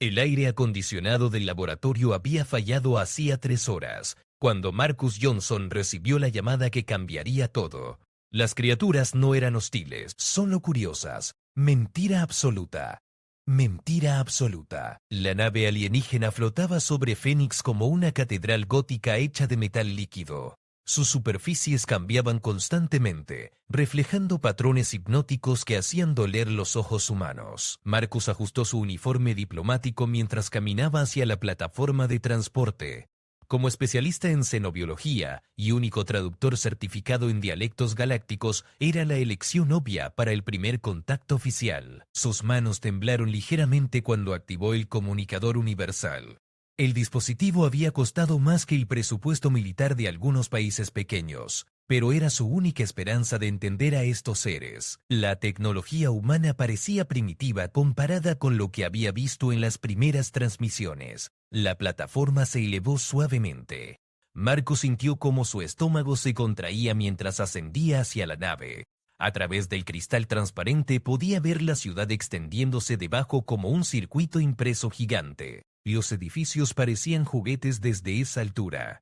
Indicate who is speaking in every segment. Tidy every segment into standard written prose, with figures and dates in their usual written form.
Speaker 1: El aire acondicionado del laboratorio había fallado hacía 3 horas, cuando Marcus Johnson recibió la llamada que cambiaría todo. Las criaturas no eran hostiles, solo curiosas. Mentira absoluta. Mentira absoluta. La nave alienígena flotaba sobre Fénix como una catedral gótica hecha de metal líquido. Sus superficies cambiaban constantemente, reflejando patrones hipnóticos que hacían doler los ojos humanos. Marcus ajustó su uniforme diplomático mientras caminaba hacia la plataforma de transporte. Como especialista en xenobiología y único traductor certificado en dialectos galácticos, era la elección obvia para el primer contacto oficial. Sus manos temblaron ligeramente cuando activó el comunicador universal. El dispositivo había costado más que el presupuesto militar de algunos países pequeños, pero era su única esperanza de entender a estos seres. La tecnología humana parecía primitiva comparada con lo que había visto en las primeras transmisiones. La plataforma se elevó suavemente. Marcus sintió cómo su estómago se contraía mientras ascendía hacia la nave. A través del cristal transparente podía ver la ciudad extendiéndose debajo como un circuito impreso gigante. Los edificios parecían juguetes desde esa altura.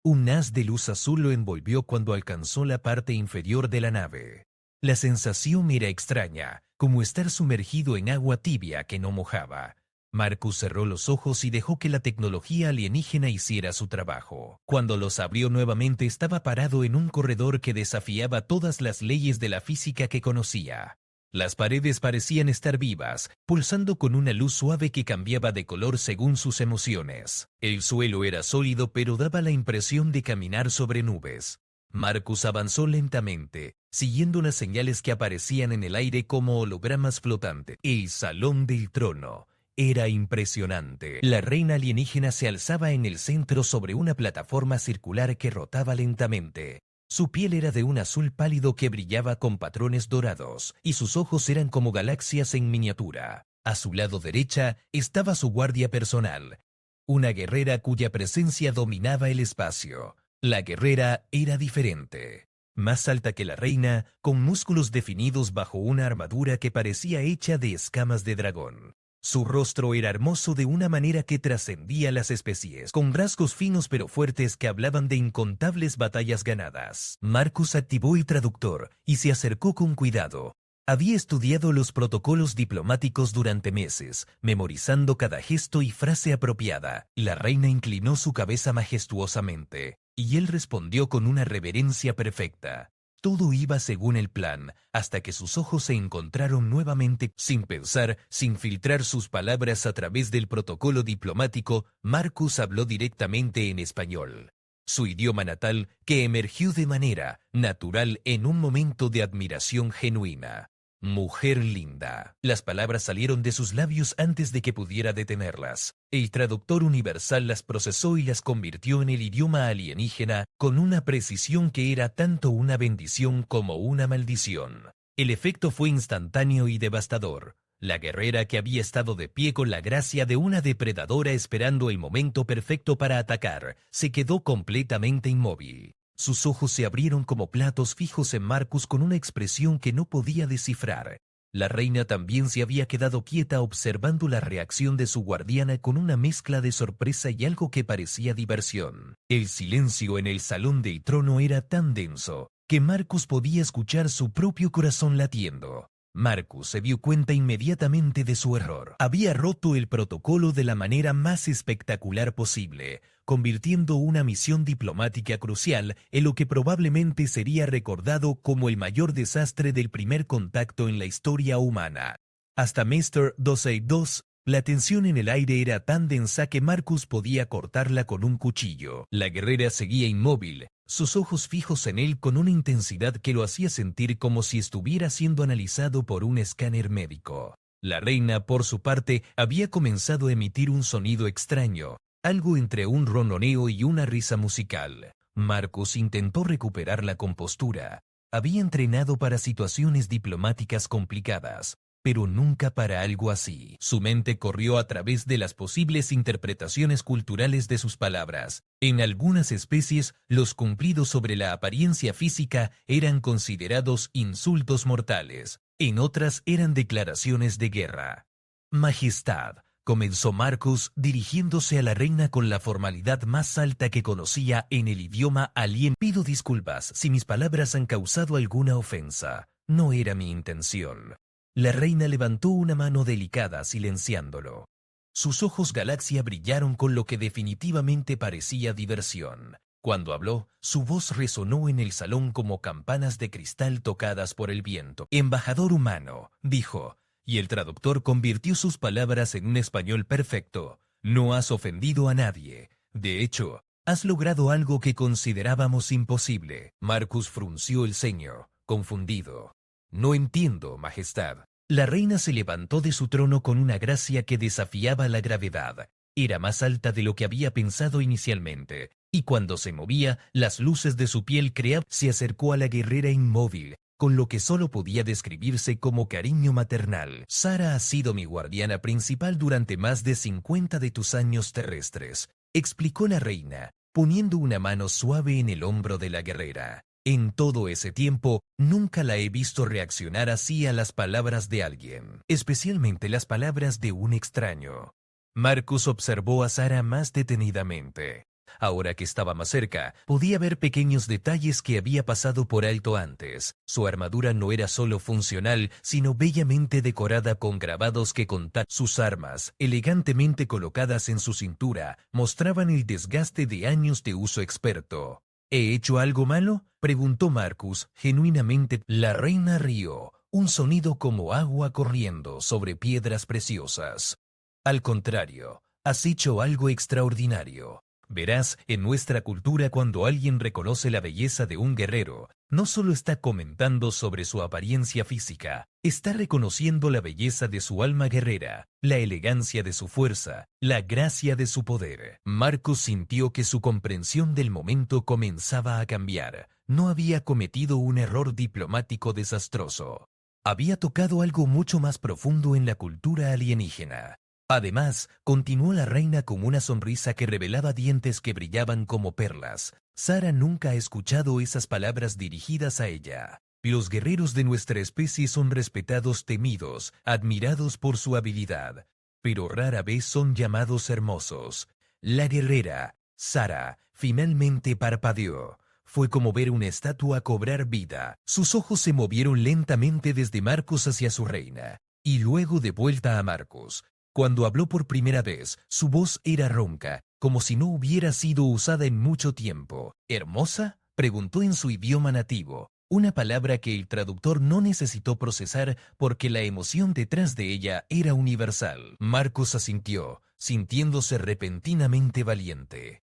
Speaker 1: Un haz de luz azul lo envolvió cuando alcanzó la parte inferior de la nave. La sensación era extraña, como estar sumergido en agua tibia que no mojaba. Marcus cerró los ojos y dejó que la tecnología alienígena hiciera su trabajo. Cuando los abrió nuevamente estaba parado en un corredor que desafiaba todas las leyes de la física que conocía. Las paredes parecían estar vivas, pulsando con una luz suave que cambiaba de color según sus emociones. El suelo era sólido pero daba la impresión de caminar sobre nubes. Marcus avanzó lentamente, siguiendo las señales que aparecían en el aire como hologramas flotantes. El Salón del Trono era impresionante. La reina alienígena se alzaba en el centro sobre una plataforma circular que rotaba lentamente. Su piel era de un azul pálido que brillaba con patrones dorados, y sus ojos eran como galaxias en miniatura. A su lado derecha estaba su guardia personal, una guerrera cuya presencia dominaba el espacio. La guerrera era diferente. Más alta que la reina, con músculos definidos bajo una armadura que parecía hecha de escamas de dragón. Su rostro era hermoso de una manera que trascendía las especies, con rasgos finos pero fuertes que hablaban de incontables batallas ganadas. Marcus activó el traductor y se acercó con cuidado. Había estudiado los protocolos diplomáticos durante meses, memorizando cada gesto y frase apropiada. La reina inclinó su cabeza majestuosamente, y él respondió con una reverencia perfecta. Todo iba según el plan, hasta que sus ojos se encontraron nuevamente. Sin pensar, sin filtrar sus palabras a través del protocolo diplomático, Marcus habló directamente en español. Su idioma natal, que emergió de manera natural en un momento de admiración genuina. Mujer linda. Las palabras salieron de sus labios antes de que pudiera detenerlas. El traductor universal las procesó y las convirtió en el idioma alienígena con una precisión que era tanto una bendición como una maldición. El efecto fue instantáneo y devastador. La guerrera, que había estado de pie con la gracia de una depredadora esperando el momento perfecto para atacar, se quedó completamente inmóvil. Sus ojos se abrieron como platos fijos en Marcus con una expresión que no podía descifrar. La reina también se había quedado quieta observando la reacción de su guardiana con una mezcla de sorpresa y algo que parecía diversión. El silencio en el salón del trono era tan denso que Marcus podía escuchar su propio corazón latiendo. Marcus se dio cuenta inmediatamente de su error. Había roto el protocolo de la manera más espectacular posible, convirtiendo una misión diplomática crucial en lo que probablemente sería recordado como el mayor desastre del primer contacto en la historia humana. Hasta Mr. 262, la tensión en el aire era tan densa que Marcus podía cortarla con un cuchillo. La guerrera seguía inmóvil, sus ojos fijos en él con una intensidad que lo hacía sentir como si estuviera siendo analizado por un escáner médico. La reina, por su parte, había comenzado a emitir un sonido extraño, algo entre un ronroneo y una risa musical. Marcus intentó recuperar la compostura. Había entrenado para situaciones diplomáticas complicadas, pero nunca para algo así. Su mente corrió a través de las posibles interpretaciones culturales de sus palabras. En algunas especies, los cumplidos sobre la apariencia física eran considerados insultos mortales. En otras eran declaraciones de guerra. Majestad, comenzó Marcus dirigiéndose a la reina con la formalidad más alta que conocía en el idioma alien. Pido disculpas si mis palabras han causado alguna ofensa. No era mi intención. La reina levantó una mano delicada silenciándolo. Sus ojos galaxia brillaron con lo que definitivamente parecía diversión. Cuando habló, su voz resonó en el salón como campanas de cristal tocadas por el viento. Embajador humano, dijo, y el traductor convirtió sus palabras en un español perfecto. No has ofendido a nadie. De hecho, has logrado algo que considerábamos imposible. Marcus frunció el ceño, confundido. No entiendo, Majestad. La reina se levantó de su trono con una gracia que desafiaba la gravedad. Era más alta de lo que había pensado inicialmente, y cuando se movía, las luces de su piel creaban. Se acercó a la guerrera inmóvil, con lo que solo podía describirse como cariño maternal. Sara ha sido mi guardiana principal durante más de 50 de tus años terrestres, explicó la reina, poniendo una mano suave en el hombro de la guerrera. En todo ese tiempo, nunca la he visto reaccionar así a las palabras de alguien, especialmente las palabras de un extraño. Marcus observó a Sara más detenidamente. Ahora que estaba más cerca, podía ver pequeños detalles que había pasado por alto antes. Su armadura no era solo funcional, sino bellamente decorada con grabados que contaban. Sus armas, elegantemente colocadas en su cintura, mostraban el desgaste de años de uso experto. ¿He hecho algo malo?, preguntó Marcus, genuinamente. La reina rió, un sonido como agua corriendo sobre piedras preciosas. Al contrario, has hecho algo extraordinario. Verás, en nuestra cultura cuando alguien reconoce la belleza de un guerrero, no solo está comentando sobre su apariencia física, está reconociendo la belleza de su alma guerrera, la elegancia de su fuerza, la gracia de su poder. Marcus sintió que su comprensión del momento comenzaba a cambiar. No había cometido un error diplomático desastroso. Había tocado algo mucho más profundo en la cultura alienígena. Además, continuó la reina con una sonrisa que revelaba dientes que brillaban como perlas. Sara nunca ha escuchado esas palabras dirigidas a ella. Los guerreros de nuestra especie son respetados, temidos, admirados por su habilidad, pero rara vez son llamados hermosos. La guerrera, Sara, finalmente parpadeó. Fue como ver una estatua cobrar vida. Sus ojos se movieron lentamente desde Marcus hacia su reina, y luego de vuelta a Marcus. Cuando habló por primera vez, su voz era ronca, como si no hubiera sido usada en mucho tiempo. ¿Hermosa?, preguntó en su idioma nativo, una palabra que el traductor no necesitó procesar porque la emoción detrás de ella era universal. Marcus asintió, sintiéndose repentinamente valiente.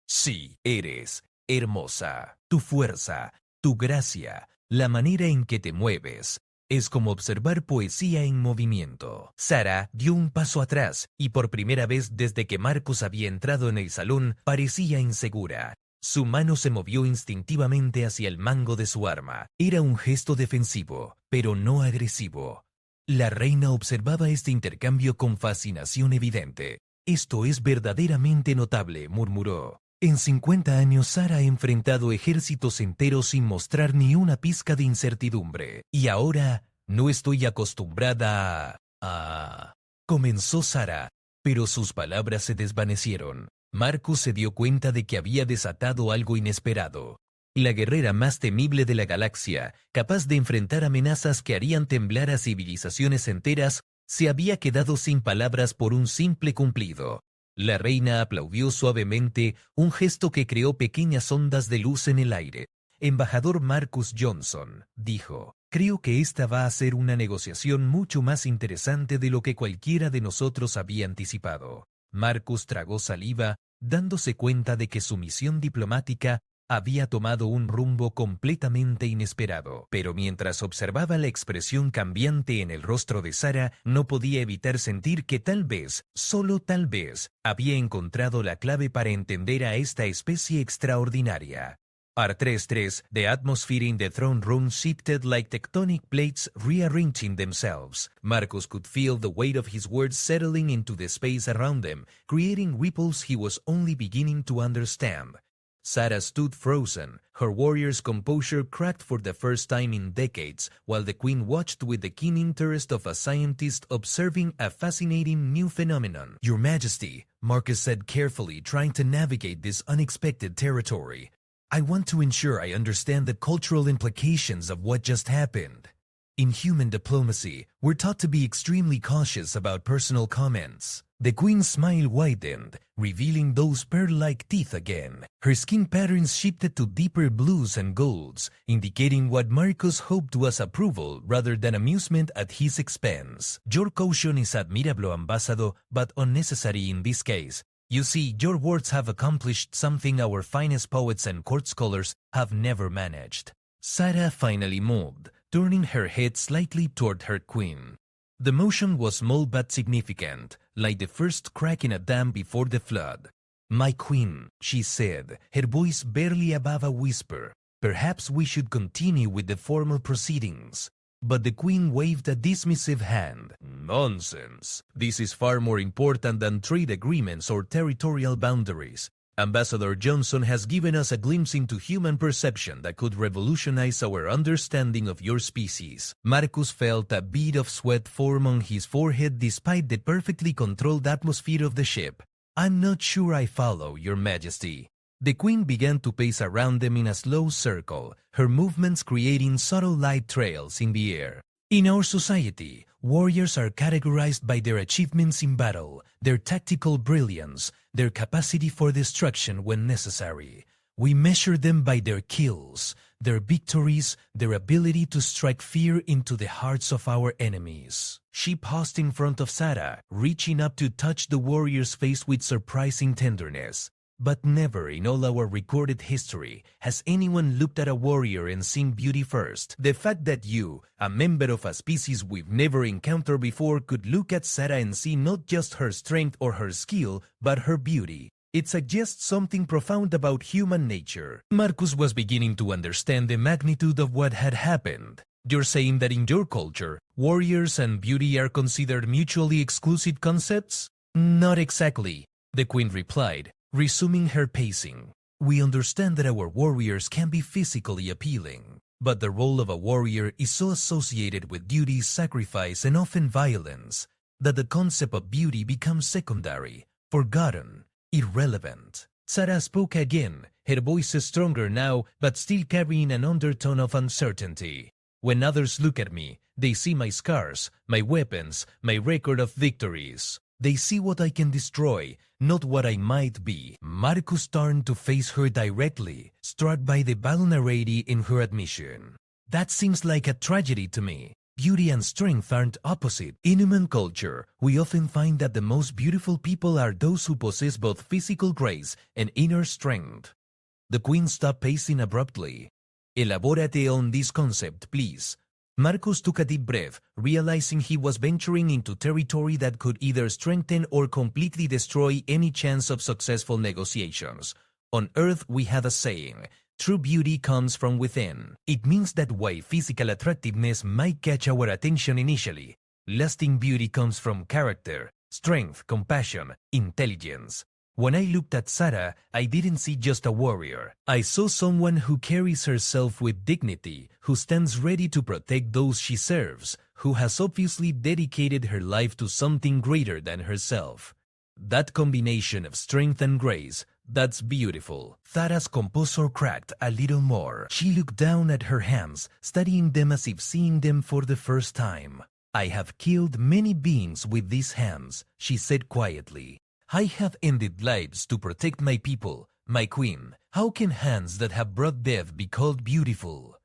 Speaker 1: Sí, eres hermosa. Tu fuerza, tu gracia, la manera en que te mueves. Es como observar poesía en movimiento. Sara dio un paso atrás y por primera vez desde que Marcus había entrado en el salón parecía insegura. Su mano se movió instintivamente hacia el mango de su arma. Era un gesto defensivo, pero no agresivo. La reina observaba este intercambio con fascinación evidente. Esto es verdaderamente notable, murmuró. En 50 años Sara ha enfrentado ejércitos enteros sin mostrar ni una pizca de incertidumbre. Y ahora no estoy acostumbrada a... Comenzó Sara, pero sus palabras se desvanecieron. Marcus se dio cuenta de que había desatado algo inesperado. La guerrera más temible de la galaxia, capaz de enfrentar amenazas que harían temblar a civilizaciones enteras, se había quedado sin palabras por un simple cumplido. La reina aplaudió suavemente, un gesto que creó pequeñas ondas de luz en el aire. Embajador Marcus Johnson, dijo, creo que esta va a ser una negociación mucho más interesante de lo que cualquiera de nosotros había anticipado. Marcus tragó saliva, dándose cuenta de que su misión diplomática había tomado un rumbo completamente inesperado. Pero mientras observaba la expresión cambiante en el rostro de Sara, no podía evitar sentir que tal vez, solo tal vez, había encontrado la clave para entender a esta especie extraordinaria. R33, the atmosphere in the throne room shifted like tectonic plates rearranging themselves. Marcus could feel the weight of his words settling into the space around them, creating ripples he was only beginning to understand. Sarah stood frozen, her warrior's composure cracked for the first time in decades, while the queen watched with the keen interest of a scientist observing a fascinating new phenomenon. "Your Majesty," Marcus said carefully, trying to navigate this unexpected territory, "I want to ensure I understand the cultural implications of what just happened. In human diplomacy, we're taught to be extremely cautious about personal comments." The queen's smile widened, revealing those pearl-like teeth again. Her skin patterns shifted to deeper blues and golds, indicating what Marcus hoped was approval rather than amusement at his expense. "Your caution is admirable, Ambassador, but unnecessary in this case. You see, your words have accomplished something our finest poets and court scholars have never managed." Sarah finally moved, turning her head slightly toward her queen. The motion was small but significant, like the first crack in a dam before the flood. "My queen," she said, her voice barely above a whisper, "perhaps we should continue with the formal proceedings." But the queen waved a dismissive hand. "Nonsense. This is far more important than trade agreements or territorial boundaries. Ambassador Johnson has given us a glimpse into human perception that could revolutionize our understanding of your species." Marcus felt a bead of sweat form on his forehead despite the perfectly controlled atmosphere of the ship. "I'm not sure I follow, Your Majesty." The queen began to pace around them in a slow circle, her movements creating subtle light trails in the air. "In our society, warriors are categorized by their achievements in battle, their tactical brilliance, their capacity for destruction when necessary. We measure them by their kills, their victories, their ability to strike fear into the hearts of our enemies." She paused in front of Sarah, reaching up to touch the warrior's face with surprising tenderness. "But never in all our recorded history has anyone looked at a warrior and seen beauty first. The fact that you, a member of a species we've never encountered before, could look at Sarah and see not just her strength or her skill, but her beauty. It suggests something profound about human nature." Marcus was beginning to understand the magnitude of what had happened. "You're saying that in your culture, warriors and beauty are considered mutually exclusive concepts?" "Not exactly," the queen replied, resuming her pacing. "We understand that our warriors can be physically appealing, but the role of a warrior is so associated with duty, sacrifice, and often violence, that the concept of beauty becomes secondary, forgotten, irrelevant." Sarah spoke again, her voice stronger now, but still carrying an undertone of uncertainty. "When others look at me, they see my scars, my weapons, my record of victories. They see what I can destroy, not what I might be." Marcus turned to face her directly, struck by the vulnerability in her admission. "That seems like a tragedy to me. Beauty and strength aren't opposite. In human culture, we often find that the most beautiful people are those who possess both physical grace and inner strength." The queen stopped pacing abruptly. "Elaborate on this concept, please." Marcus took a deep breath, realizing he was venturing into territory that could either strengthen or completely destroy any chance of successful negotiations. On Earth, we have a saying, "True beauty comes from within." It means that while physical attractiveness might catch our attention initially, lasting beauty comes from character, strength, compassion, intelligence. When I looked at Sarah, I didn't see just a warrior. I saw someone who carries herself with dignity, who stands ready to protect those she serves, who has obviously dedicated her life to something greater than herself. That combination of strength and grace, that's beautiful. Sarah's composure cracked a little more. She looked down at her hands, studying them as if seeing them for the first time. "I have killed many beings with these hands," she said quietly. "I have ended lives to protect my people, my queen. How can hands that have brought death be called beautiful?"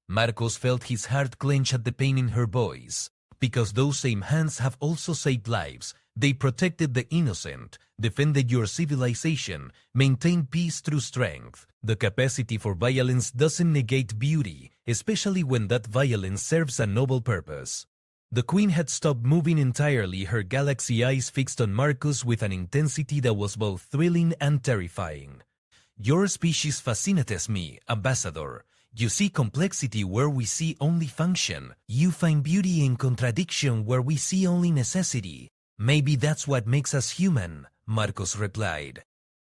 Speaker 1: Marcus felt his heart clench at the pain in her voice. "Because those same hands have also saved lives. They protected the innocent, defended your civilization, maintained peace through strength. The capacity for violence doesn't negate beauty, especially when that violence serves a noble purpose." The queen had stopped moving entirely, her galaxy eyes fixed on Marcus with an intensity that was both thrilling and terrifying. "Your species fascinates me, Ambassador. You see complexity where we see only function. You find beauty in contradiction where we see only necessity. Maybe that's what makes us human," Marcus replied.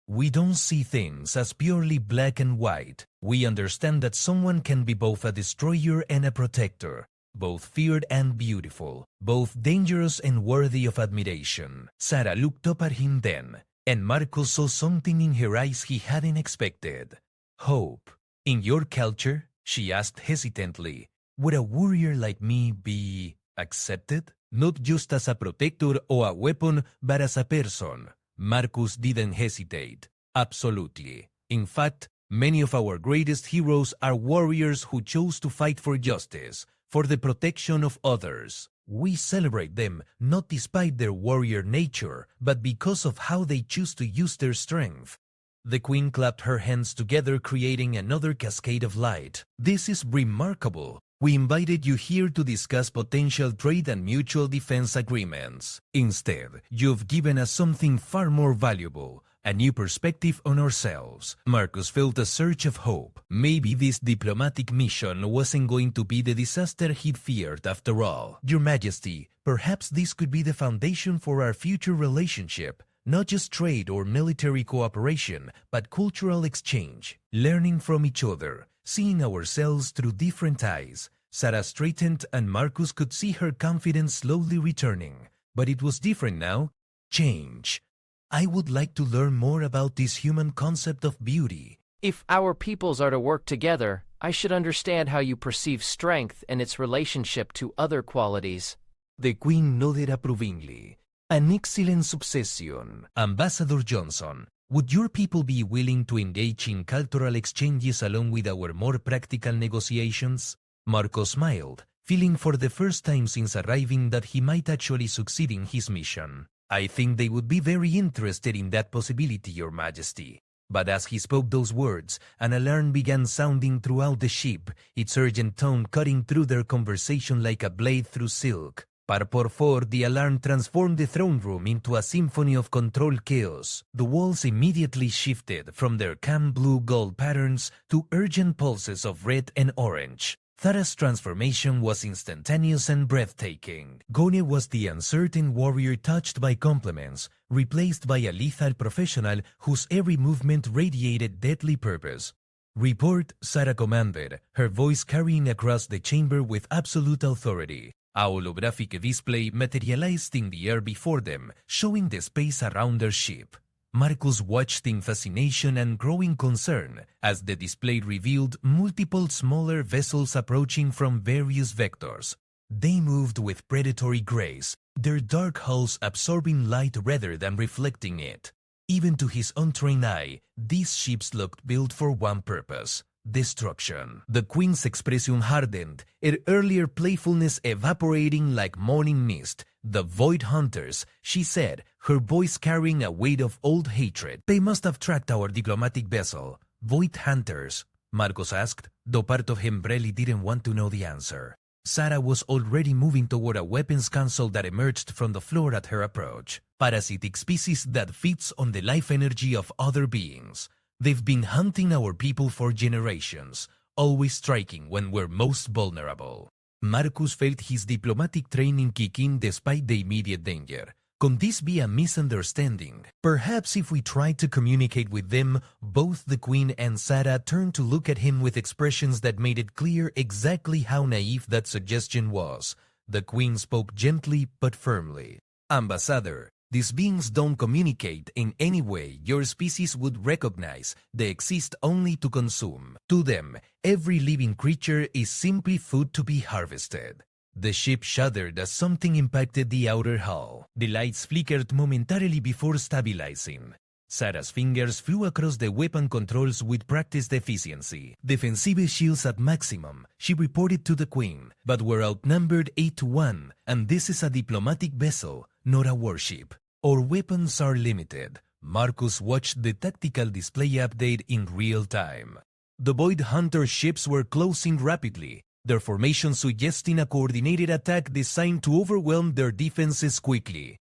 Speaker 1: We don't see things as purely black and white. We understand that someone can be both a destroyer and a protector, both feared and beautiful, both dangerous and worthy of admiration. Sarah looked up at him then, and Marcus saw something in her eyes he hadn't expected. Hope. In your culture, she asked hesitantly, would a warrior like me be accepted? Not just as a protector or a weapon, but as a person. Marcus didn't hesitate. Absolutely. In fact, many of our greatest heroes are warriors who chose to fight for justice, for the protection of others. We celebrate them not despite their warrior nature, but because of how they choose to use their strength. The Queen clapped her hands together, creating another cascade of light. This is remarkable. We invited you here to discuss potential trade and mutual defense agreements. Instead, you've given us something far more valuable, a new perspective on ourselves. Marcus felt a surge of hope. Maybe this diplomatic mission wasn't going to be the disaster he'd feared after all. Your Majesty, perhaps this could be the foundation for our future relationship. Not just trade or military cooperation, but cultural exchange, learning from each other, seeing ourselves through different eyes. Sarah straightened and Marcus could see her confidence slowly returning. But it was different now. Change. I would like to learn more about this human concept of beauty.
Speaker 2: If our peoples are to work together, I should understand how you perceive strength and its relationship to other qualities.
Speaker 1: The Queen nodded approvingly. An excellent suggestion. Ambassador Johnson, would your people be willing to engage in cultural exchanges along with our more practical negotiations? Marcus smiled, feeling for the first time since arriving that he might actually succeed in his mission. I think they would be very interested in that possibility, Your Majesty. But as he spoke those words, an alarm began sounding throughout the ship, its urgent tone cutting through their conversation like a blade through silk. Por favor, the alarm transformed the throne room into a symphony of controlled chaos. The walls immediately shifted from their calm blue-gold patterns to urgent pulses of red and orange. Thara's transformation was instantaneous and breathtaking. Gone was the uncertain warrior touched by compliments, replaced by a lethal professional whose every movement radiated deadly purpose. Report, Sarah commanded, her voice carrying across the chamber with absolute authority. A holographic display materialized in the air before them, showing the space around their ship. Marcus watched in fascination and growing concern as the display revealed multiple smaller vessels approaching from various vectors. They moved with predatory grace, their dark hulls absorbing light rather than reflecting it. Even to his untrained eye, these ships looked built for one purpose: destruction. The Queen's expression hardened, her earlier playfulness evaporating like morning mist. The Void Hunters, she said, her voice carrying a weight of old hatred. They must have tracked our diplomatic vessel. Void Hunters? Marcus asked, though part of him really didn't want to know the answer. Sarah was already moving toward a weapons console that emerged from the floor at her approach. Parasitic species that feeds on the life energy of other beings. They've been hunting our people for generations, always striking when we're most vulnerable. Marcus felt his diplomatic training kick in despite the immediate danger. Could this be a misunderstanding? Perhaps if we tried to communicate with them, both the Queen and Sarah turned to look at him with expressions that made it clear exactly how naive that suggestion was. The Queen spoke gently but firmly. Ambassador, these beings don't communicate in any way your species would recognize. They exist only to consume. To them, every living creature is simply food to be harvested. The ship shuddered as something impacted the outer hull. The lights flickered momentarily before stabilizing. Sarah's fingers flew across the weapon controls with practiced efficiency. Defensive shields at maximum, she reported to the Queen, but were outnumbered 8-1, and this is a diplomatic vessel, not a warship. Our weapons are limited. Marcus watched the tactical display update in real time. The Void Hunter ships were closing rapidly, their formation suggesting a coordinated attack designed to overwhelm their defenses quickly.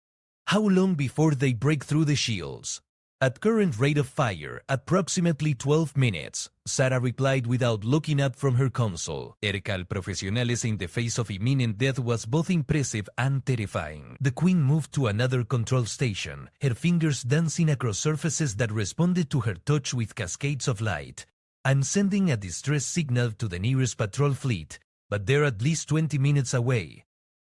Speaker 1: How long before they break through the shields? At current rate of fire, approximately 12 minutes, Sarah replied without looking up from her console. Ercal Profesionales in the face of imminent death was both impressive and terrifying. The Queen moved to another control station, her fingers dancing across surfaces that responded to her touch with cascades of light. I'm sending a distress signal to the nearest patrol fleet, but they're at least 20 minutes away.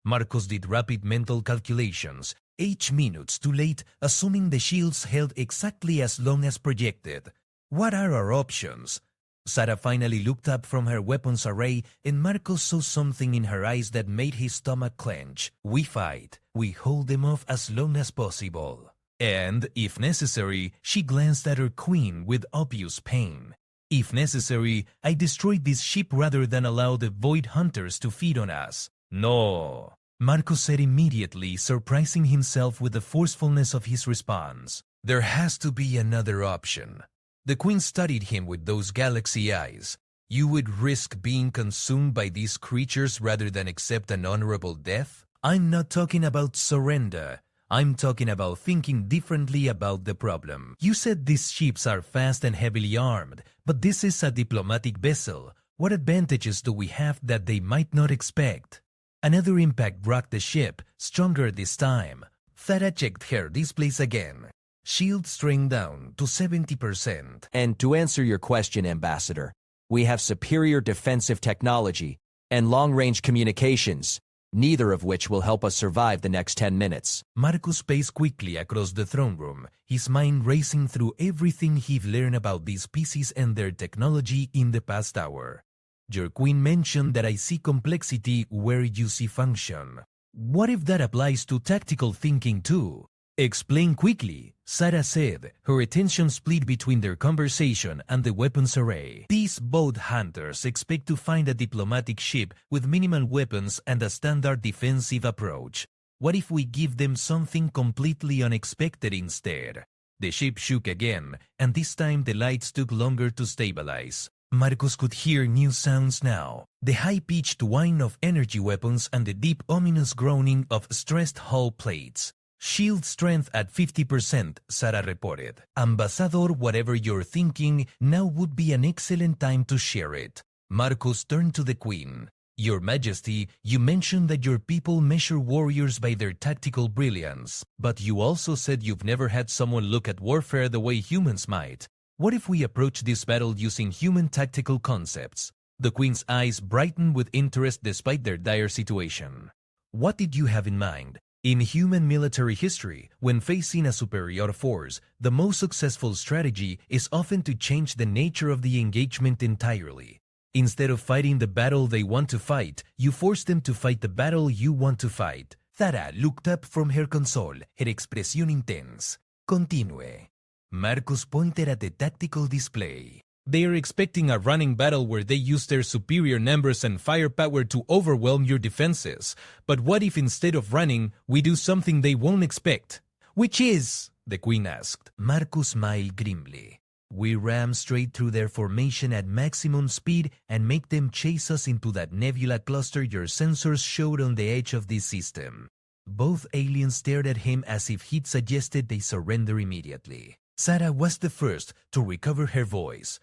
Speaker 1: Marcos did rapid mental calculations. 8 minutes too late, assuming the shields held exactly as long as projected. What are our options? Sarah finally looked up from her weapons array, and Marcos saw something in her eyes that made his stomach clench. We fight. We hold them off as long as possible. And, if necessary, she glanced at her queen with obvious pain. If necessary, I destroy this ship rather than allow the Void Hunters to feed on us. No. Marcos said immediately, surprising himself with the forcefulness of his response. There has to be another option. The Queen studied him with those galaxy eyes. You would risk being consumed by these creatures rather than accept an honorable death? I'm not talking about surrender. I'm talking about thinking differently about the problem. You said these ships are fast and heavily armed, but this is a diplomatic vessel. What advantages do we have that they might not expect? Another impact rocked the ship, stronger this time. Thara checked her displays again. Shield strength down to 70%.
Speaker 3: And to answer your question, Ambassador, we have superior defensive technology and long-range communications, neither of which will help us survive the next 10 minutes.
Speaker 1: Marcos paced quickly across the throne room, his mind racing through everything he'd learned about these species and their technology in the past hour. Your Queen mentioned that I see complexity where you see function. What if that applies to tactical thinking too? Explain quickly, Sarah said, her attention split between their conversation and the weapons array. These Void Hunters expect to find a diplomatic ship with minimal weapons and a standard defensive approach. What if we give them something completely unexpected instead? The ship shook again, and this time the lights took longer to stabilize. Marcos could hear new sounds now, the high-pitched whine of energy weapons and the deep ominous groaning of stressed hull plates. Shield strength at 50%, Sarah reported. Ambassador, whatever you're thinking, now would be an excellent time to share it. Marcos turned to the Queen. Your Majesty, you mentioned that your people measure warriors by their tactical brilliance, but you also said you've never had someone look at warfare the way humans might. What if we approach this battle using human tactical concepts? The Queen's eyes brightened with interest despite their dire situation. What did you have in mind? In human military history, when facing a superior force, the most successful strategy is often to change the nature of the engagement entirely. Instead of fighting the battle they want to fight, you force them to fight the battle you want to fight. Thara looked up from her console, her expresión intense. Continue. Marcos pointed at the tactical display. They are expecting a running battle where they use their superior numbers and firepower to overwhelm your defenses. But what if instead of running, we do something they won't expect? Which is? The Queen asked. Marcos smiled grimly. We ram straight through their formation at maximum speed and make them chase us into that nebula cluster your sensors showed on the edge of this system. Both aliens stared at him as if he'd suggested they surrender immediately. Sarah was the first to recover her voice.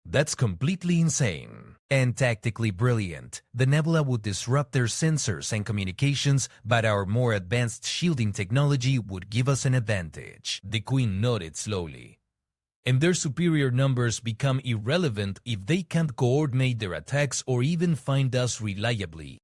Speaker 1: That's completely insane. And tactically brilliant. The nebula would disrupt their sensors and communications, but our more advanced shielding technology would give us an advantage. The Queen nodded slowly. And their superior numbers become irrelevant if they can't coordinate their attacks or even find us reliably.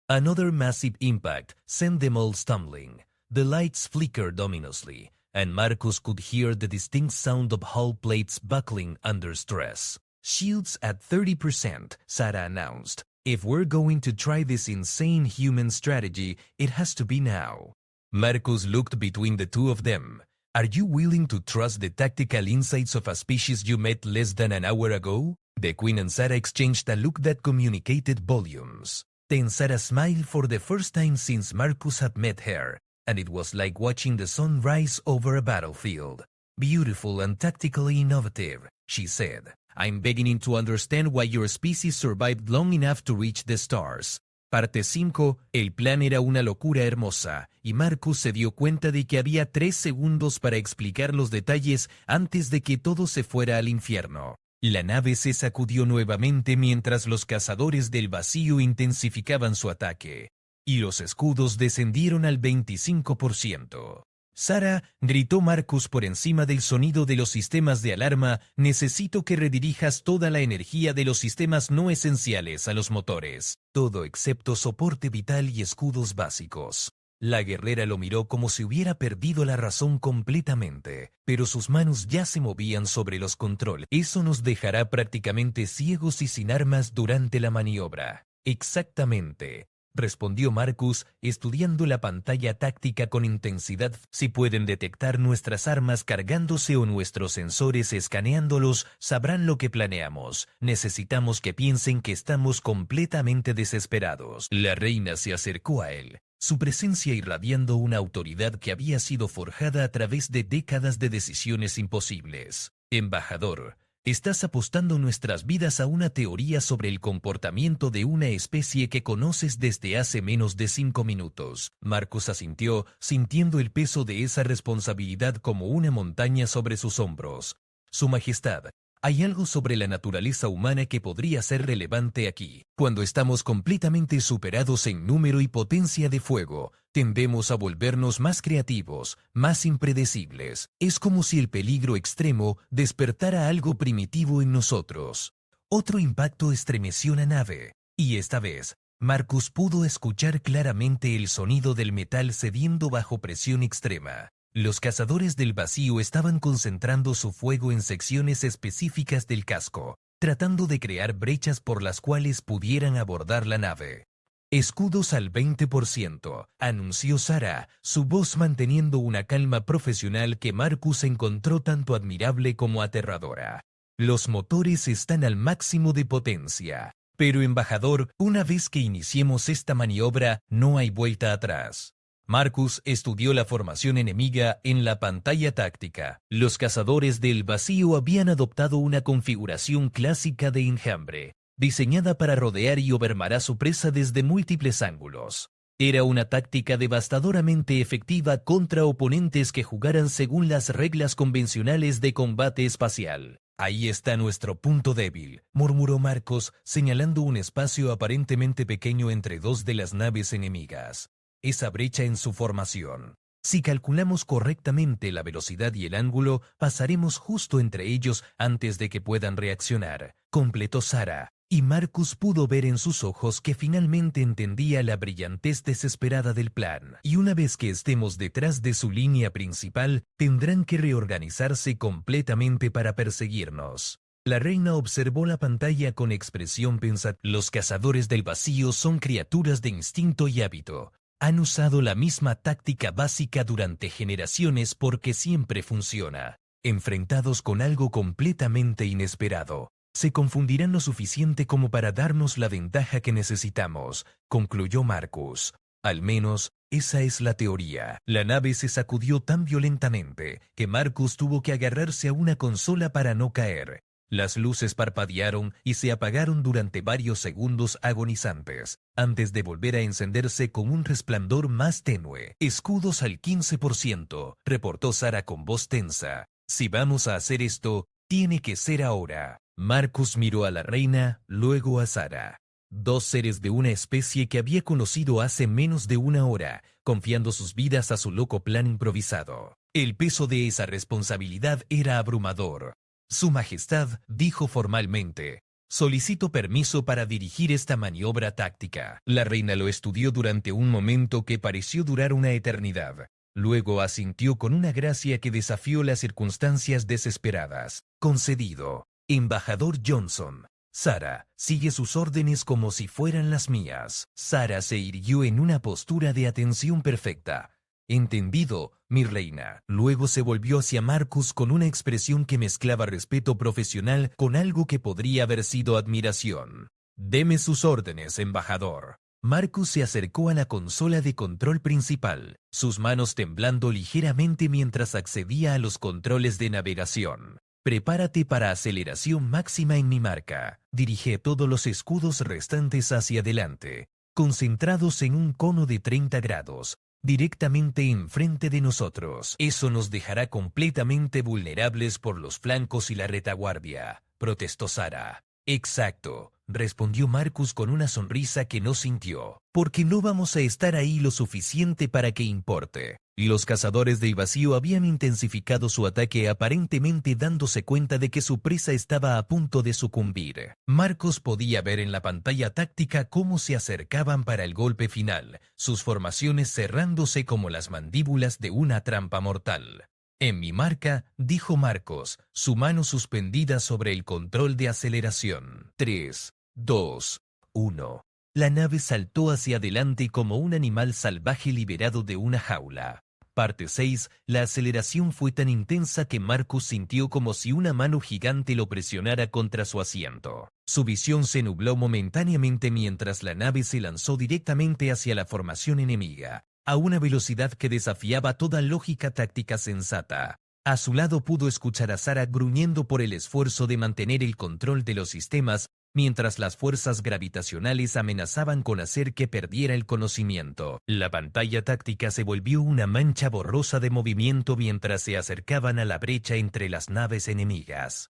Speaker 1: Another massive impact sent them all stumbling. The lights flickered ominously, and Marcos could hear the distinct sound of hull plates buckling under stress. Shields at 30%, Sarah announced. If we're going to try this insane human strategy, it has to be now. Marcos looked between the two of them. Are you willing to trust the tactical insights of a species you met less than an hour ago? The Queen and Sarah exchanged a look that communicated volumes. Then Sarah smiled for the first time since Marcos had met her, and it was like watching the sun rise over a battlefield. Beautiful and tactically innovative, she said. I'm beginning to understand why your species survived long enough to reach the stars. Parte 5. El plan era una locura hermosa, y Marcus se dio cuenta de que había 3 segundos para explicar los detalles antes de que todo se fuera al infierno. La nave se sacudió nuevamente mientras los cazadores del vacío intensificaban su ataque, y los escudos descendieron al 25%. Sara, gritó Marcus por encima del sonido de los sistemas de alarma, necesito que redirijas toda la energía de los sistemas no esenciales a los motores, todo excepto soporte vital y escudos básicos. La guerrera lo miró como si hubiera perdido la razón completamente, pero sus manos ya se movían sobre los controles. Eso nos dejará prácticamente ciegos y sin armas durante la maniobra. Exactamente, respondió Marcus, estudiando la pantalla táctica con intensidad. Si pueden detectar nuestras armas cargándose o nuestros sensores escaneándolos, sabrán lo que planeamos. Necesitamos que piensen que estamos completamente desesperados. La reina se acercó a él, su presencia irradiando una autoridad que había sido forjada a través de décadas de decisiones imposibles. Embajador, estás apostando nuestras vidas a una teoría sobre el comportamiento de una especie que conoces desde hace menos de 5 minutos. Marcus asintió, sintiendo el peso de esa responsabilidad como una montaña sobre sus hombros. Su Majestad, hay algo sobre la naturaleza humana que podría ser relevante aquí. Cuando estamos completamente superados en número y potencia de fuego, tendemos a volvernos más creativos, más impredecibles. Es como si el peligro extremo despertara algo primitivo en nosotros. Otro impacto estremeció la nave, y esta vez, Marcus pudo escuchar claramente el sonido del metal cediendo bajo presión extrema. Los cazadores del vacío estaban concentrando su fuego en secciones específicas del casco, tratando de crear brechas por las cuales pudieran abordar la nave. Escudos al 20%, anunció Sara, su voz manteniendo una calma profesional que Marcus encontró tanto admirable como aterradora. Los motores están al máximo de potencia. Pero, embajador, una vez que iniciemos esta maniobra, no hay vuelta atrás. Marcus estudió la formación enemiga en la pantalla táctica. Los cazadores del vacío habían adoptado una configuración clásica de enjambre, diseñada para rodear y overmar a su presa desde múltiples ángulos. Era una táctica devastadoramente efectiva contra oponentes que jugaran según las reglas convencionales de combate espacial. Ahí está nuestro punto débil, murmuró Marcus, señalando un espacio aparentemente pequeño entre dos de las naves enemigas. Esa brecha en su formación. Si calculamos correctamente la velocidad y el ángulo, pasaremos justo entre ellos antes de que puedan reaccionar, completó Sara, y Marcus pudo ver en sus ojos que finalmente entendía la brillantez desesperada del plan. Y una vez que estemos detrás de su línea principal, tendrán que reorganizarse completamente para perseguirnos. La reina observó la pantalla con expresión pensativa. Los cazadores del vacío son criaturas de instinto y hábito. Han usado la misma táctica básica durante generaciones porque siempre funciona. Enfrentados con algo completamente inesperado, se confundirán lo suficiente como para darnos la ventaja que necesitamos, concluyó Marcus. Al menos, esa es la teoría. La nave se sacudió tan violentamente que Marcus tuvo que agarrarse a una consola para no caer. Las luces parpadearon y se apagaron durante varios segundos agonizantes, antes de volver a encenderse con un resplandor más tenue. Escudos al 15%, reportó Sara con voz tensa. Si vamos a hacer esto, tiene que ser ahora. Marcus miró a la reina, luego a Sara. Dos seres de una especie que había conocido hace menos de una hora, confiando sus vidas a su loco plan improvisado. El peso de esa responsabilidad era abrumador. Su Majestad dijo formalmente, solicito permiso para dirigir esta maniobra táctica. La reina lo estudió durante un momento que pareció durar una eternidad. Luego asintió con una gracia que desafió las circunstancias desesperadas. Concedido. Embajador Johnson. Sara, sigue sus órdenes como si fueran las mías. Sara se irguió en una postura de atención perfecta. Entendido, mi reina. Luego se volvió hacia Marcus con una expresión que mezclaba respeto profesional con algo que podría haber sido admiración. Deme sus órdenes, embajador. Marcus se acercó a la consola de control principal, sus manos temblando ligeramente mientras accedía a los controles de navegación. Prepárate para aceleración máxima en mi marca. Dirige todos los escudos restantes hacia adelante. concentrados en un cono de 30 grados, directamente enfrente de nosotros. Eso nos dejará completamente vulnerables por los flancos y la retaguardia, protestó Sarah. Exacto, respondió Marcus con una sonrisa que no sintió, porque no vamos a estar ahí lo suficiente para que importe. Los cazadores del vacío habían intensificado su ataque, aparentemente dándose cuenta de que su presa estaba a punto de sucumbir. Marcus podía ver en la pantalla táctica cómo se acercaban para el golpe final, sus formaciones cerrándose como las mandíbulas de una trampa mortal. En mi marca, dijo Marcos, su mano suspendida sobre el control de aceleración. 3, 2, 1. La nave saltó hacia adelante como un animal salvaje liberado de una jaula. Parte 6. La aceleración fue tan intensa que Marcus sintió como si una mano gigante lo presionara contra su asiento. Su visión se nubló momentáneamente mientras la nave se lanzó directamente hacia la formación enemiga, a una velocidad que desafiaba toda lógica táctica sensata. A su lado pudo escuchar a Sarah gruñendo por el esfuerzo de mantener el control de los sistemas, mientras las fuerzas gravitacionales amenazaban con hacer que perdiera el conocimiento. La pantalla táctica se volvió una mancha borrosa de movimiento mientras se acercaban a la brecha entre las naves enemigas.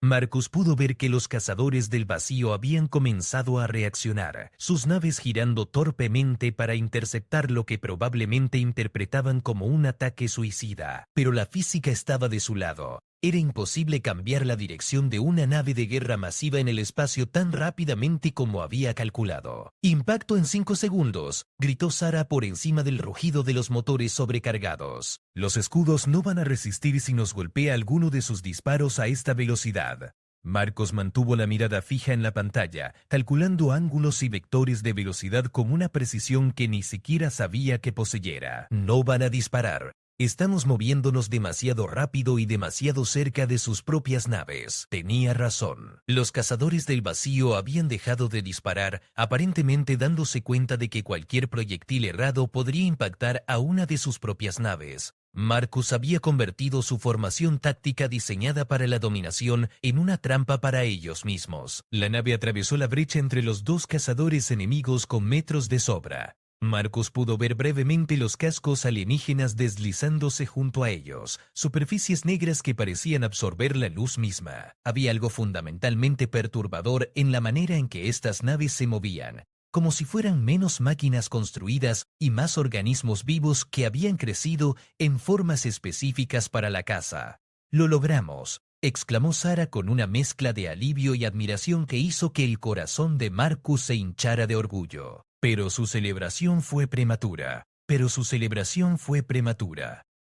Speaker 1: Marcus pudo ver que los cazadores del vacío habían comenzado a reaccionar, sus naves girando torpemente para interceptar lo que probablemente interpretaban como un ataque suicida. Pero la física estaba de su lado. Era imposible cambiar la dirección de una nave de guerra masiva en el espacio tan rápidamente como había calculado. «Impacto en 5 segundos», gritó Sarah por encima del rugido de los motores sobrecargados. «Los escudos no van a resistir si nos golpea alguno de sus disparos a esta velocidad». Marcos mantuvo la mirada fija en la pantalla, calculando ángulos y vectores de velocidad con una precisión que ni siquiera sabía que poseyera. «No van a disparar. Estamos moviéndonos demasiado rápido y demasiado cerca de sus propias naves». Tenía razón. Los cazadores del vacío habían dejado de disparar, aparentemente dándose cuenta de que cualquier proyectil errado podría impactar a una de sus propias naves. Marcus había convertido su formación táctica diseñada para la dominación en una trampa para ellos mismos. La nave atravesó la brecha entre los dos cazadores enemigos con metros de sobra. Marcus pudo ver brevemente los cascos alienígenas deslizándose junto a ellos, superficies negras que parecían absorber la luz misma. Había algo fundamentalmente perturbador en la manera en que estas naves se movían, como si fueran menos máquinas construidas y más organismos vivos que habían crecido en formas específicas para la caza. «Lo logramos», exclamó Sarah con una mezcla de alivio y admiración que hizo que el corazón de Marcus se hinchara de orgullo. Pero su celebración fue prematura.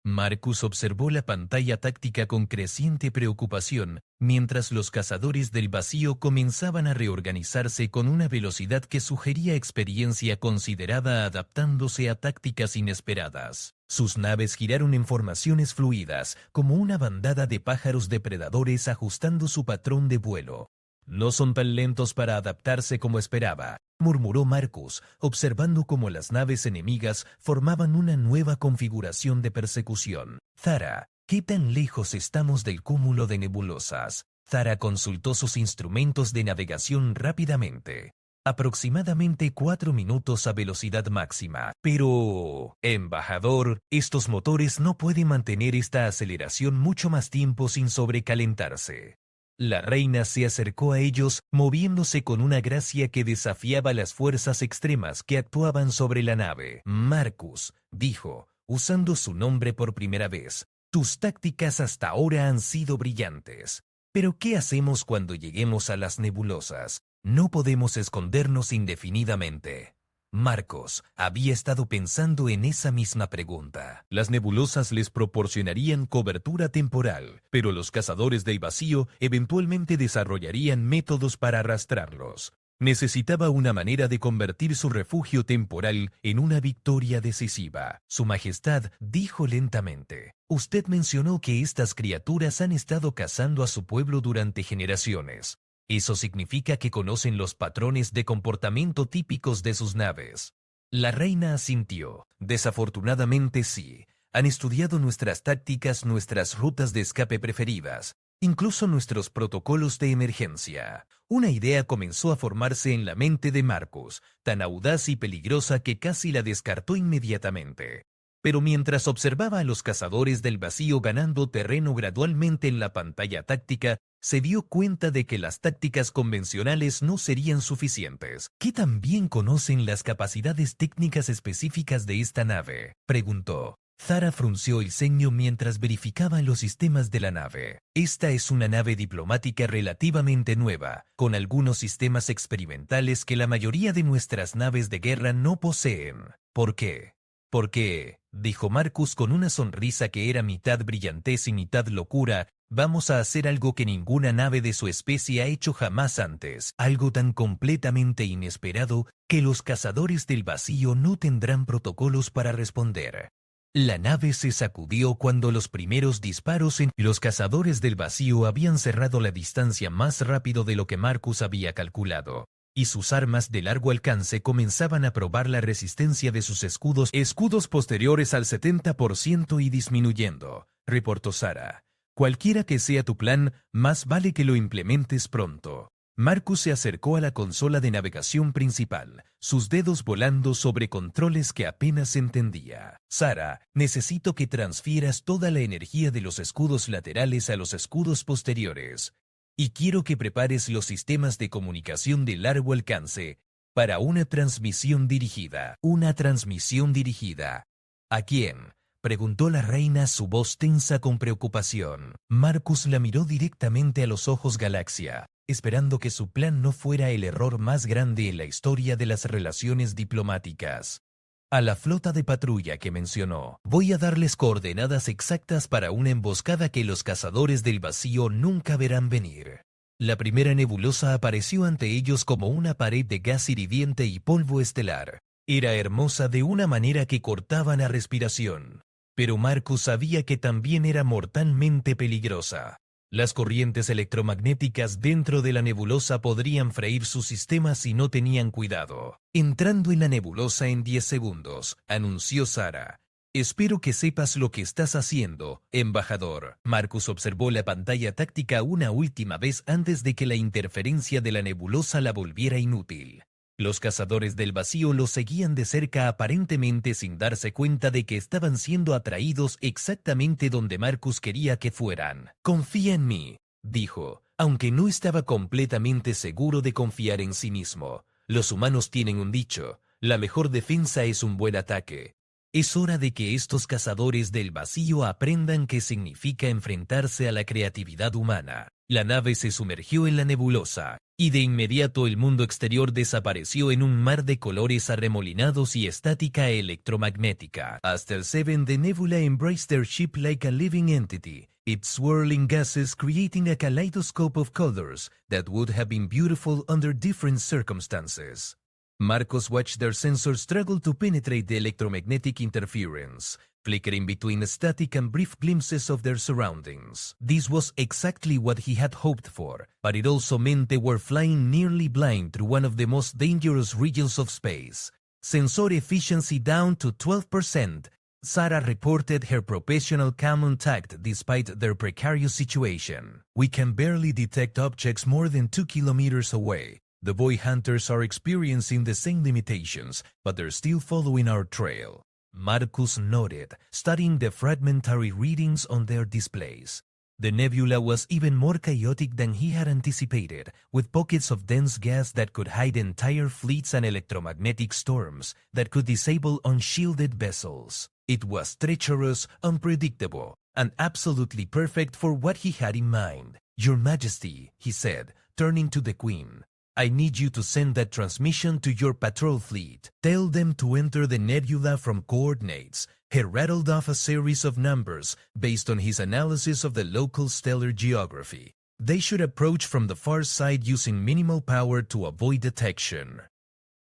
Speaker 1: Marcus observó la pantalla táctica con creciente preocupación, mientras los cazadores del vacío comenzaban a reorganizarse con una velocidad que sugería experiencia considerada adaptándose a tácticas inesperadas. Sus naves giraron en formaciones fluidas, como una bandada de pájaros depredadores ajustando su patrón de vuelo. «No son tan lentos para adaptarse como esperaba», murmuró Marcus, observando cómo las naves enemigas formaban una nueva configuración de persecución. «Sarah, ¿qué tan lejos estamos del cúmulo de nebulosas?» Sarah consultó sus instrumentos de navegación rápidamente. «Aproximadamente 4 minutos a velocidad máxima. Pero, embajador, estos motores no pueden mantener esta aceleración mucho más tiempo sin sobrecalentarse». La reina se acercó a ellos, moviéndose con una gracia que desafiaba las fuerzas extremas que actuaban sobre la nave. «Marcus», dijo, usando su nombre por primera vez, «tus tácticas hasta ahora han sido brillantes. Pero ¿qué hacemos cuando lleguemos a las nebulosas? No podemos escondernos indefinidamente». Marcos había estado pensando en esa misma pregunta. Las nebulosas les proporcionarían cobertura temporal, pero los cazadores del vacío eventualmente desarrollarían métodos para arrastrarlos. Necesitaba una manera de convertir su refugio temporal en una victoria decisiva. Su Majestad dijo lentamente: «Usted mencionó que estas criaturas han estado cazando a su pueblo durante generaciones. Eso significa que conocen los patrones de comportamiento típicos de sus naves». La reina asintió. «Desafortunadamente sí. Han estudiado nuestras tácticas, nuestras rutas de escape preferidas. incluso nuestros protocolos de emergencia. Una idea comenzó a formarse en la mente de Marcus, tan audaz y peligrosa que casi la descartó inmediatamente. Pero mientras observaba a los cazadores del vacío ganando terreno gradualmente en la pantalla táctica, se dio cuenta de que las tácticas convencionales no serían suficientes. ¿Qué tan bien conocen las capacidades técnicas específicas de esta nave?, preguntó. Zara frunció el ceño mientras verificaba los sistemas de la nave. Esta es una nave diplomática relativamente nueva, con algunos sistemas experimentales que la mayoría de nuestras naves de guerra no poseen. ¿Por qué? Porque, dijo Marcus con una sonrisa que era mitad brillantez y mitad locura, vamos a hacer algo que ninguna nave de su especie ha hecho jamás antes, algo tan completamente inesperado que los cazadores del vacío no tendrán protocolos para responder. La nave se sacudió cuando los primeros disparos en los cazadores del vacío habían cerrado la distancia más rápido de lo que Marcus había calculado, y sus armas de largo alcance comenzaban a probar la resistencia de sus escudos posteriores al 70% y disminuyendo, reportó Zara. Cualquiera que sea tu plan, más vale que lo implementes pronto. Marcus se acercó a la consola de navegación principal, sus dedos volando sobre controles que apenas entendía. Zara, necesito que transfieras toda la energía de los escudos laterales a los escudos posteriores. Y quiero que prepares los sistemas de comunicación de largo alcance para una transmisión dirigida. ¿Una transmisión dirigida? ¿A quién?, preguntó la reina, su voz tensa con preocupación. Marcus la miró directamente a los ojos Galaxia, esperando que su plan no fuera el error más grande en la historia de las relaciones diplomáticas. A la flota de patrulla que mencionó, voy a darles coordenadas exactas para una emboscada que los cazadores del vacío nunca verán venir. La primera nebulosa apareció ante ellos como una pared de gas hirviente y polvo estelar. Era hermosa de una manera que cortaba la respiración, pero Marcus sabía que también era mortalmente peligrosa. Las corrientes electromagnéticas dentro de la nebulosa podrían freír sus sistemas si no tenían cuidado. Entrando en la nebulosa en 10 segundos, anunció Zara. Espero que sepas lo que estás haciendo, embajador. Marcus observó la pantalla táctica una última vez antes de que la interferencia de la nebulosa la volviera inútil. Los cazadores del vacío lo seguían de cerca aparentemente sin darse cuenta de que estaban siendo atraídos exactamente donde Marcus quería que fueran. Confía en mí, dijo, aunque no estaba completamente seguro de confiar en sí mismo. Los humanos tienen un dicho, la mejor defensa es un buen ataque. Es hora de que estos cazadores del vacío aprendan qué significa enfrentarse a la creatividad humana. La nave se sumergió en la nebulosa, y de inmediato el mundo exterior desapareció en un mar de colores arremolinados y estática electromagnética. Hasta el 7, the nebula embraced their ship like a living entity, its swirling gases creating a kaleidoscope of colors that would have been beautiful under different circumstances. Marcus watched their sensors struggle to penetrate the electromagnetic interference, flickering between static and brief glimpses of their surroundings. This was exactly what he had hoped for, but it also meant they were flying nearly blind through one of the most dangerous regions of space. Sensor efficiency down to 12%. Zara reported, her professional calm intact despite their precarious situation. We can barely detect objects more than 2 kilometers away. The boy hunters are experiencing the same limitations, but they're still following our trail. Marcus nodded, studying the fragmentary readings on their displays. The nebula was even more chaotic than he had anticipated, with pockets of dense gas that could hide entire fleets and electromagnetic storms that could disable unshielded vessels. It was treacherous, unpredictable, and absolutely perfect for what he had in mind. Your Majesty, he said, turning to the Queen. I need you to send that transmission to your patrol fleet. Tell them to enter the nebula from coordinates. He rattled off a series of numbers based on his analysis of the local stellar geography. They should approach from the far side using minimal power to avoid detection.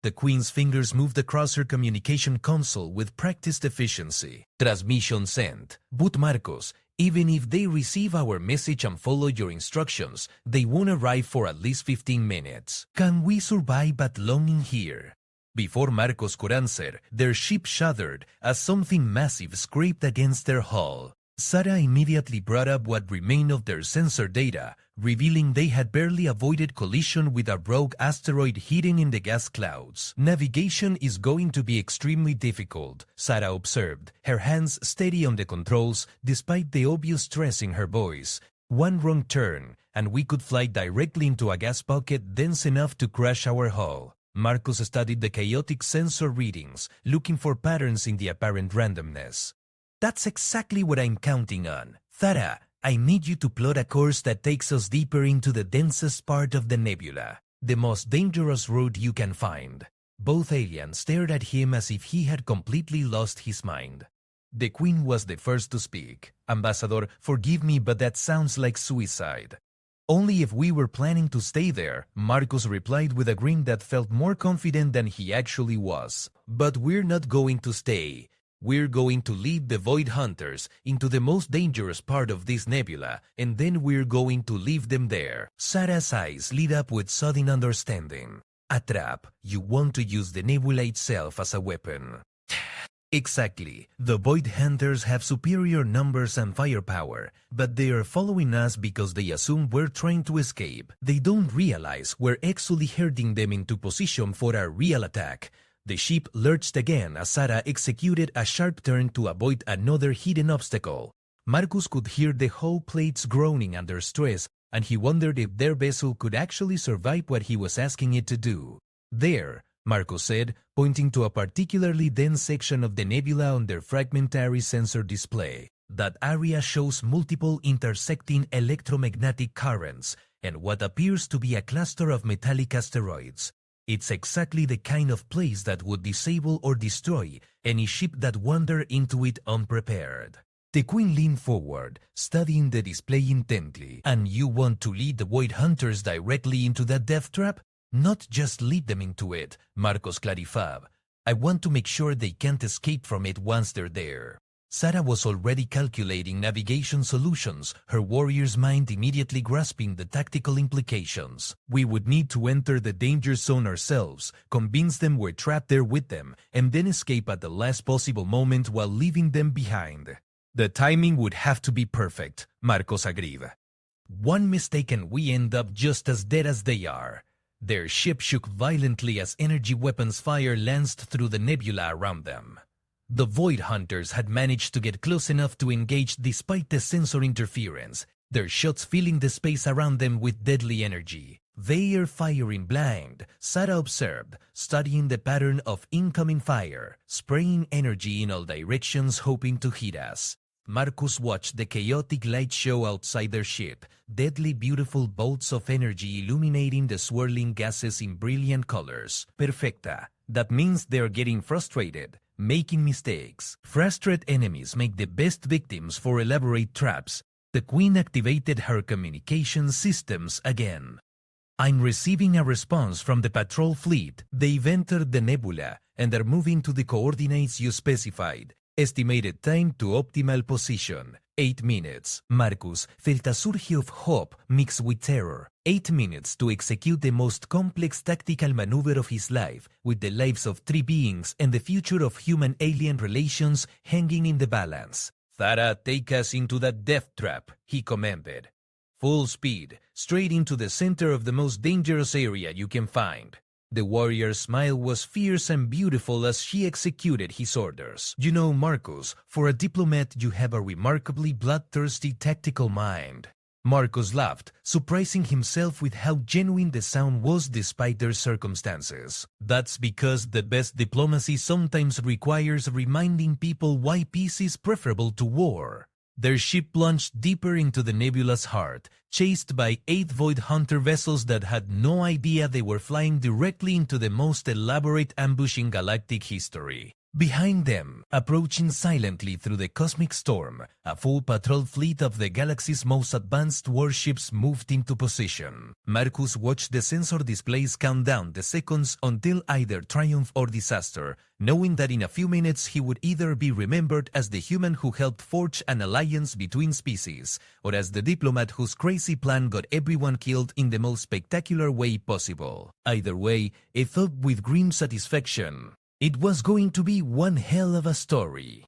Speaker 1: The Queen's fingers moved across her communication console with practiced efficiency. Transmission sent. But Marcos, even if they receive our message and follow your instructions, they won't arrive for at least 15 minutes. Can we survive that long in here? Before Marcos could answer, their ship shuddered as something massive scraped against their hull. Sarah immediately brought up what remained of their sensor data, revealing they had barely avoided collision with a rogue asteroid hidden in the gas clouds. Navigation is going to be extremely difficult, Sarah observed, her hands steady on the controls despite the obvious stress in her voice. One wrong turn, and we could fly directly into a gas pocket dense enough to crash our hull. Marcus studied the chaotic sensor readings, looking for patterns in the apparent randomness. That's exactly what I'm counting on. Sarah, I need you to plot a course that takes us deeper into the densest part of the nebula, the most dangerous route you can find. Both aliens stared at him as if he had completely lost his mind. The Queen was the first to speak. Ambassador, forgive me, but that sounds like suicide. Only if we were planning to stay there, Marcus replied with a grin that felt more confident than he actually was. But we're not going to stay. We're going to lead the Void Hunters into the most dangerous part of this nebula, and then we're going to leave them there. Sarah's eyes lit up with sudden understanding. A trap. You want to use the nebula itself as a weapon. Exactly. The Void Hunters have superior numbers and firepower, but they are following us because they assume we're trying to escape. They don't realize we're actually herding them into position for a real attack. The ship lurched again as Sarah executed a sharp turn to avoid another hidden obstacle. Marcus could hear the hull plates groaning under stress, and he wondered if their vessel could actually survive what he was asking it to do. There, Marcus said, pointing to a particularly dense section of the nebula on their fragmentary sensor display. That area shows multiple intersecting electromagnetic currents and what appears to be a cluster of metallic asteroids. It's exactly the kind of place that would disable or destroy any ship that wandered into it unprepared. The Queen leaned forward, studying the display intently. And you want to lead the Void Hunters directly into that death trap? Not just lead them into it, Marcus clarified. I want to make sure they can't escape from it once they're there. Sarah was already calculating navigation solutions, her warrior's mind immediately grasping the tactical implications. We would need to enter the danger zone ourselves, convince them we're trapped there with them, and then escape at the last possible moment while leaving them behind. The timing would have to be perfect, Marcos agreed. One mistake and we end up just as dead as they are. Their ship shook violently as energy weapons fire lanced through the nebula around them. The Void Hunters had managed to get close enough to engage despite the sensor interference, their shots filling the space around them with deadly energy. They are firing blind, Sarah observed, studying the pattern of incoming fire, spraying energy in all directions hoping to hit us. Marcus watched the chaotic light show outside their ship, deadly beautiful bolts of energy illuminating the swirling gases in brilliant colors. Perfecta. That means they're getting frustrated, making mistakes. Frustrated enemies make the best victims for elaborate traps. The Queen activated her communication systems again. I'm receiving a response from the patrol fleet. They've entered the nebula and are moving to the coordinates you specified. Estimated time to optimal position, 8 minutes. Marcus felt a surge of hope mixed with terror. 8 minutes to execute the most complex tactical maneuver of his life, with the lives of 3 beings and the future of human-alien relations hanging in the balance. Sarah, take us into that death trap, he commanded. Full speed, straight into the center of the most dangerous area you can find. The warrior's smile was fierce and beautiful as she executed his orders. You know, Marcus, for a diplomat you have a remarkably bloodthirsty tactical mind. Marcus laughed, surprising himself with how genuine the sound was despite their circumstances. That's because the best diplomacy sometimes requires reminding people why peace is preferable to war. Their ship plunged deeper into the nebula's heart, chased by 8 Void Hunter vessels that had no idea they were flying directly into the most elaborate ambush in galactic history. Behind them, approaching silently through the cosmic storm, a full patrol fleet of the galaxy's most advanced warships moved into position. Marcus watched the sensor displays count down the seconds until either triumph or disaster, knowing that in a few minutes he would either be remembered as the human who helped forge an alliance between species, or as the diplomat whose crazy plan got everyone killed in the most spectacular way possible. Either way, he thought with grim satisfaction. It was going to be one hell of a story.